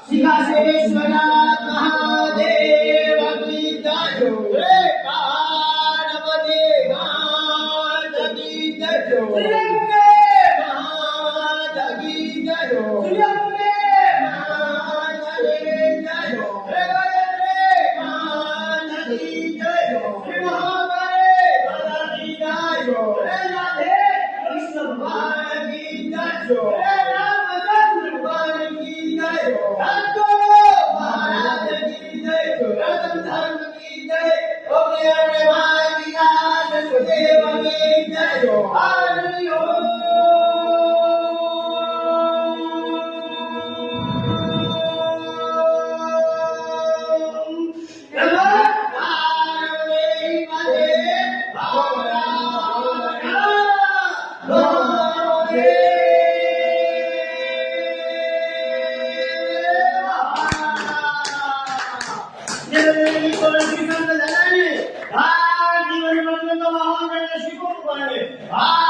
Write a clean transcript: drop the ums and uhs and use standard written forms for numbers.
સિંહાસનેશ્વરનાથ મહાદેવ કી જય. જય પાર્વતી માત કી જય. શ્રીઅંબે માત કી જય. શ્રીઅંબે માત કી જય. હે ગાયત્રી માત કી જય. શ્રી મહાકાળી માતા કી જય. હે રાધે કૃષ્ણ ભગવાન કી જય. હે રામચંદ્ર ભગવાન કી જય. महाराज की जय. रतन धर्म की जय. ओके माय विकास देव की जय. हरि ओम. जीवन मंगल का महान शिकों